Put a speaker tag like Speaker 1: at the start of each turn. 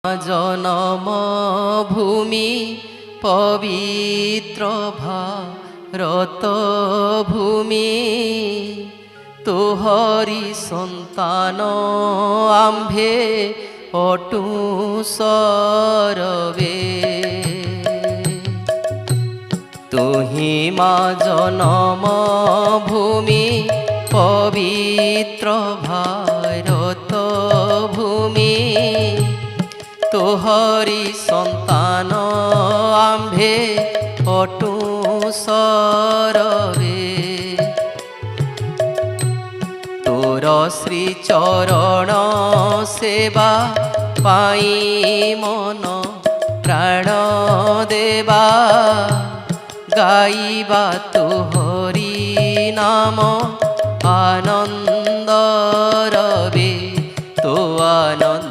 Speaker 1: জনম ভূমি পবিত্র ভারত ভূমি, তোহরি সন্তান আম্ভে অটু সরবে। তুহি মা জনম ভূমি পবিত্র ভারত ভূমি, তোহরি সন্তান আম্ভে অটু সরবে। তোর শ্রী চরণ সেবা পাই মন প্রাণ দেবা, গাইবা তোহরি নাম আনন্দ রবে তো আনন্দ